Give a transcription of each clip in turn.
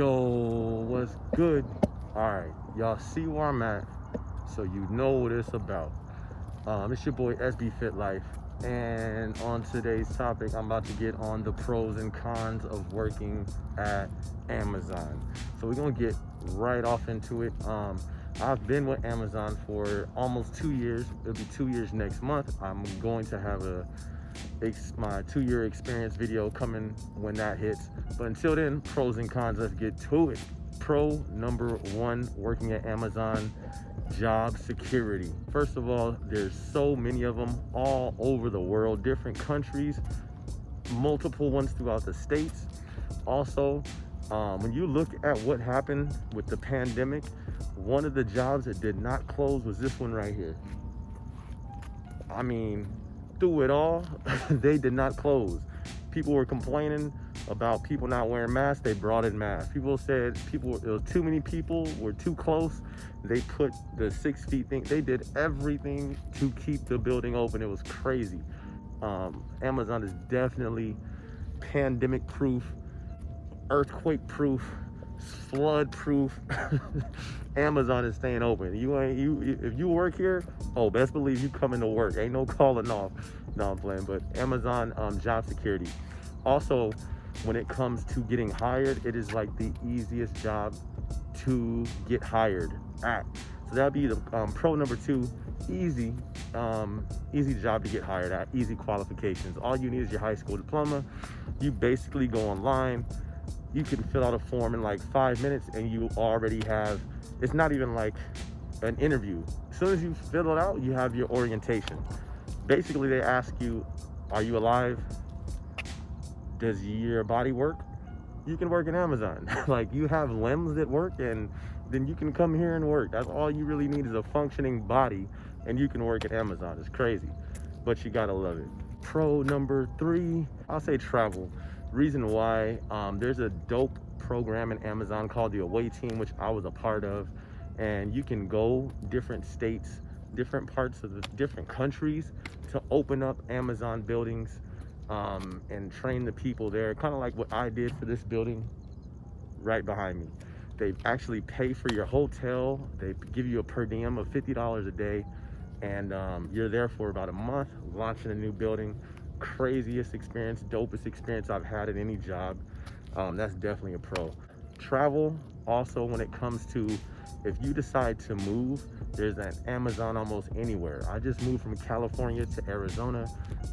Yo, what's good? Alright, y'all see where I'm at, so you know what it's about. It's your boy SB.fitlife, and on today's topic, I'm about to get on the pros and cons of working at Amazon. So we're gonna get right off into it. I've been with Amazon for almost 2 years. It'll be 2 years next month. I'm going to have my 2-year experience video coming when that hits. But until then, pros and cons, let's get to it. Pro number one, working at Amazon: job security. First of all, there's so many of them all over the world, different countries, multiple ones throughout the states. Also, when you look at what happened with the pandemic, one of the jobs that did not close was this one right here. I mean, through it all, they did not close. People were complaining about people not wearing masks. They brought in masks. People said it was too many people, were too close. They put the 6 feet thing. They did everything to keep the building open. It was crazy. Amazon is definitely pandemic proof, earthquake proof, flood proof. Amazon is staying open. If you work here, best believe you coming to work. Ain't no calling off. No, I'm playing. But Amazon job security. Also, when it comes to getting hired, it is like the easiest job to get hired at. So that'd be the pro number 2. Easy job to get hired at. Easy qualifications. All you need is your high school diploma. You basically go online. You can fill out a form in like 5 minutes, and you already have. It's not even like an interview. As soon as you fill it out, you have your orientation. Basically, they ask you, are you alive? Does your body work? You can work in Amazon. Like, you have limbs that work, and then you can come here and work. That's all you really need is a functioning body, and you can work at Amazon. It's crazy, but you gotta love it. Pro number 3, I'll say travel. Reason why, there's a dope program in Amazon called the Away Team, which I was a part of, and you can go different states, different parts of the different countries to open up Amazon buildings and train the people there, kind of like what I did for this building right behind me. They actually pay for your hotel. They give you a per diem of $50 a day, and you're there for about a month, launching a new building. Craziest experience, dopest experience I've had at any job. That's definitely a pro. Travel, also, when it comes to, if you decide to move, there's an Amazon almost anywhere. I just moved from California to Arizona,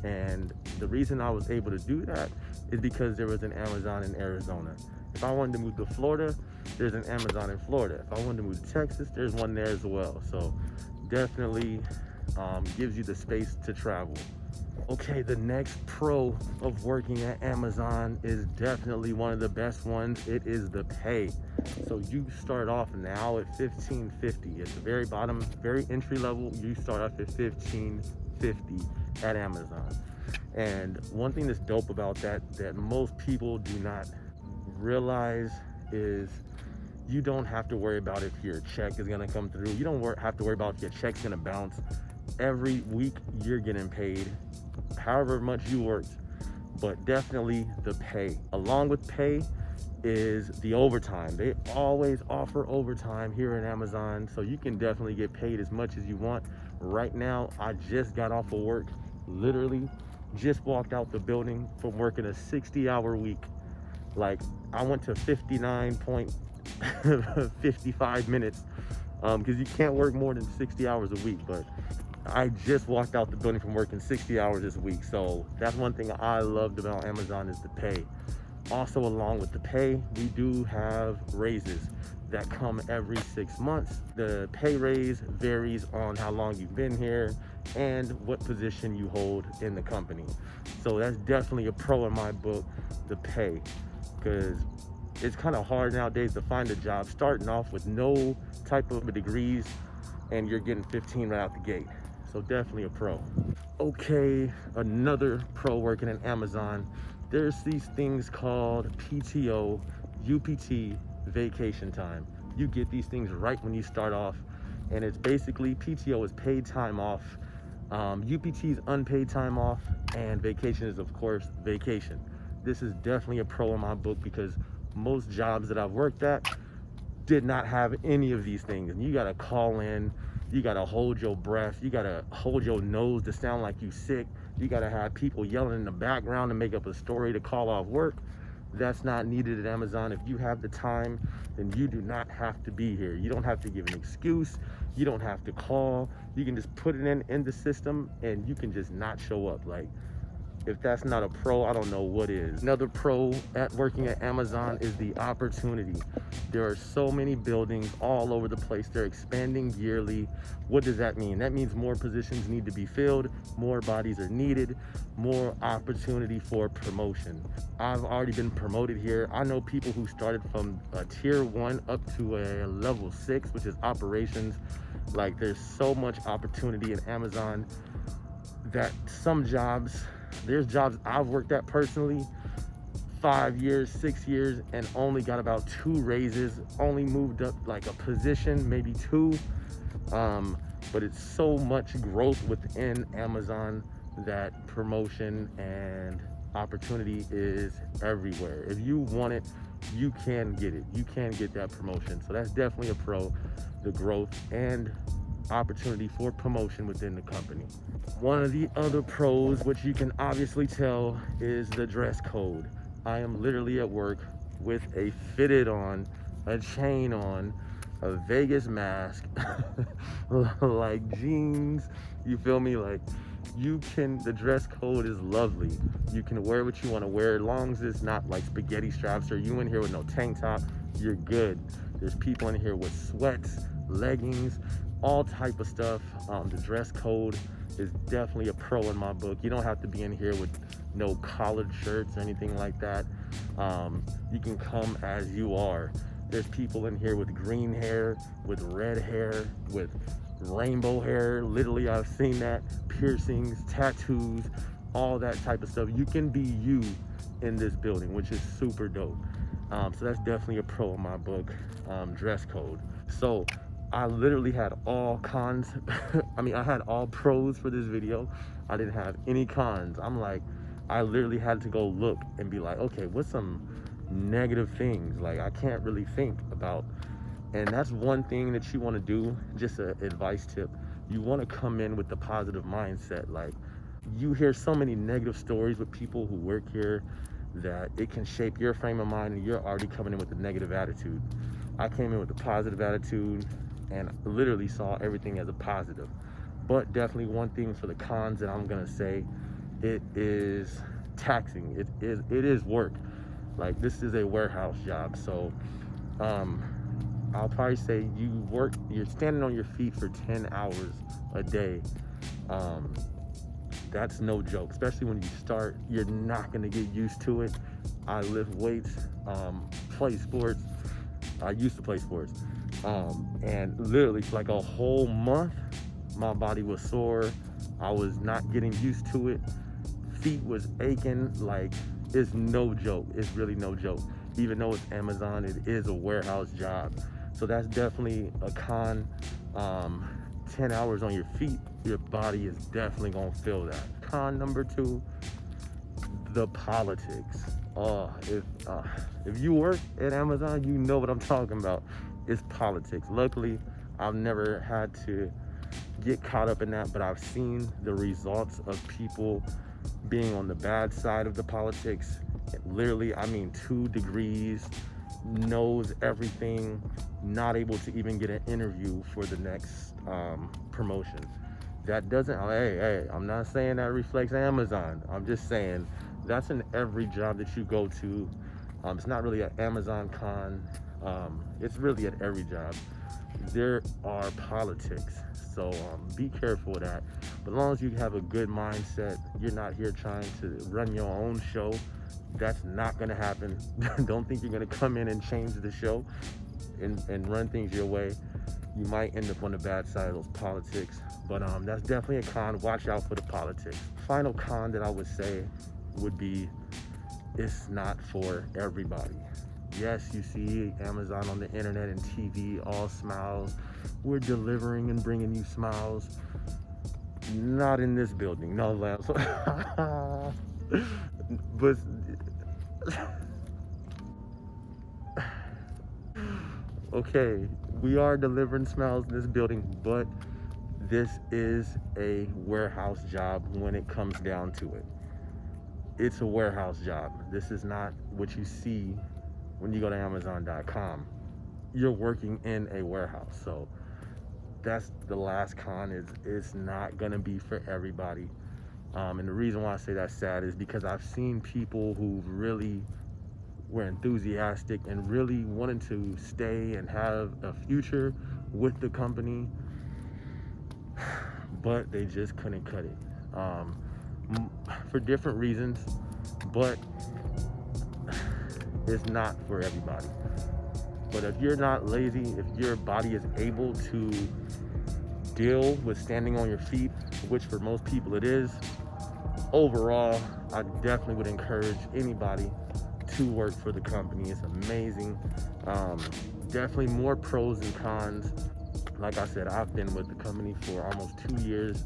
and the reason I was able to do that is because there was an Amazon in Arizona. If I wanted to move to Florida, there's an Amazon in Florida. If I wanted to move to Texas, there's one there as well. So definitely gives you the space to travel. Okay, the next pro of working at Amazon is definitely one of the best ones. It is the pay. So you start off now at $15.50. At the very bottom, very entry level, you start off at $15.50 at Amazon. And one thing that's dope about that most people do not realize is you don't have to worry about if your check is gonna come through. You don't have to worry about if your check's gonna bounce. Every week you're getting paid however much you worked, but definitely the pay. Along with pay is the overtime. They always offer overtime here at Amazon, so you can definitely get paid as much as you want. Right now, I just got off of work, literally just walked out the building from working a 60-hour week. Like, I went to 59.55 minutes because you can't work more than 60 hours a week, but I just walked out the building from working 60 hours this week. So that's one thing I loved about Amazon is the pay. Also, along with the pay, we do have raises that come every 6 months. The pay raise varies on how long you've been here and what position you hold in the company. So that's definitely a pro in my book, the pay, because it's kind of hard nowadays to find a job starting off with no type of degrees, and you're getting 15 right out the gate. So definitely a pro. Okay, another pro working at Amazon. There's these things called PTO, UPT, vacation time. You get these things right when you start off, and it's basically, PTO is paid time off, UPT is unpaid time off, and vacation is, of course, vacation. This is definitely a pro in my book because most jobs that I've worked at did not have any of these things. And you gotta call in, you gotta hold your breath, you gotta hold your nose to sound like you sick, you gotta have people yelling in the background to make up a story to call off work. That's not needed at Amazon. If you have the time, then you do not have to be here. You don't have to give an excuse. You don't have to call. You can just put it in the system and you can just not show up. Like, if that's not a pro, I don't know what is. Another pro at working at Amazon is the opportunity. There are so many buildings all over the place. They're expanding yearly. What does that mean? That means more positions need to be filled, more bodies are needed, more opportunity for promotion. I've already been promoted here. I know people who started from a tier 1 up to a level 6, which is operations. Like, there's so much opportunity in Amazon that some jobs, there's jobs I've worked at personally, 5 years, 6 years, and only got about 2 raises, only moved up like a position, maybe 2. But it's so much growth within Amazon that promotion and opportunity is everywhere. If you want it, you can get it. You can get that promotion. So that's definitely a pro, the growth and opportunity for promotion within the company. One of the other pros, which you can obviously tell, is the dress code. I am literally at work with a fitted on, a chain on, a Vegas mask, like jeans, you feel me? Like, the dress code is lovely. You can wear what you want to wear, as long as it's not like spaghetti straps, or you in here with no tank top, you're good. There's people in here with sweats, leggings, all type of stuff. The dress code is definitely a pro in my book. You don't have to be in here with no collared shirts or anything like that. You can come as you are. There's people in here with green hair, with red hair, with rainbow hair. Literally, I've seen that. Piercings, tattoos, all that type of stuff. You can be you in this building, which is super dope. So that's definitely a pro in my book, dress code. So I literally had all cons. I mean, I had all pros for this video. I didn't have any cons. I literally had to go look and be like, okay, what's some negative things? Like, I can't really think about. And that's one thing that you want to do, just an advice tip. You want to come in with the positive mindset. Like, you hear so many negative stories with people who work here that it can shape your frame of mind, and you're already coming in with a negative attitude. I came in with a positive attitude and literally saw everything as a positive. But definitely one thing for the cons that I'm gonna say, it is taxing. It is work. Like, this is a warehouse job. So I'll probably say you're standing on your feet for 10 hours a day. That's no joke, especially when you start. You're not gonna get used to it. I lift weights, play sports. I used to play sports. And literally for like a whole month, my body was sore. I was not getting used to it. Feet was aching. Like, it's no joke. It's really no joke. Even though it's Amazon, it is a warehouse job. So that's definitely a con. 10 hours on your feet, your body is definitely gonna feel that. Con number 2, the politics. If you work at Amazon, you know what I'm talking about. It's politics. Luckily, I've never had to get caught up in that, but I've seen the results of people being on the bad side of the politics. Literally, I mean, 2 degrees, knows everything, not able to even get an interview for the next promotion. That doesn't, hey, I'm not saying that reflects Amazon. I'm just saying that's in every job that you go to. It's not really an Amazon con. It's really at every job. There are politics. So be careful with that. But as long as you have a good mindset, you're not here trying to run your own show. That's not gonna happen. Don't think you're gonna come in and change the show and run things your way. You might end up on the bad side of those politics. But that's definitely a con. Watch out for the politics. Final con that I would say would be, it's not for everybody. Yes, you see Amazon on the internet and TV, all smiles. We're delivering and bringing you smiles. Not in this building, no, Lance. But Okay, we are delivering smiles in this building, but this is a warehouse job when it comes down to it. It's a warehouse job. This is not what you see when you go to Amazon.com. You're working in a warehouse. So that's the last con. Is it's not gonna be for everybody. And the reason why I say that's sad is because I've seen people who really were enthusiastic and really wanted to stay and have a future with the company, but they just couldn't cut it for different reasons. But it's not for everybody. But if you're not lazy, if your body is able to deal with standing on your feet, which for most people it is, overall, I definitely would encourage anybody to work for the company. It's amazing. Definitely more pros and cons. Like I said, I've been with the company for almost 2 years,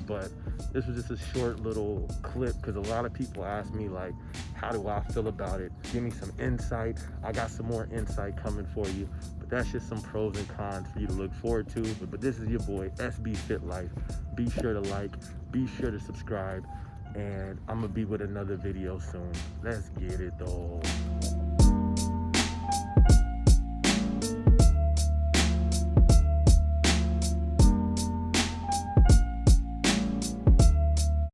but this was just a short little clip because a lot of people ask me, like, how do I feel about it? Give me some insight. I got some more insight coming for you, but that's just some pros and cons for you to look forward to. But this is your boy, SB Fit Life. Be sure to like, be sure to subscribe, and I'm gonna be with another video soon. Let's get it though.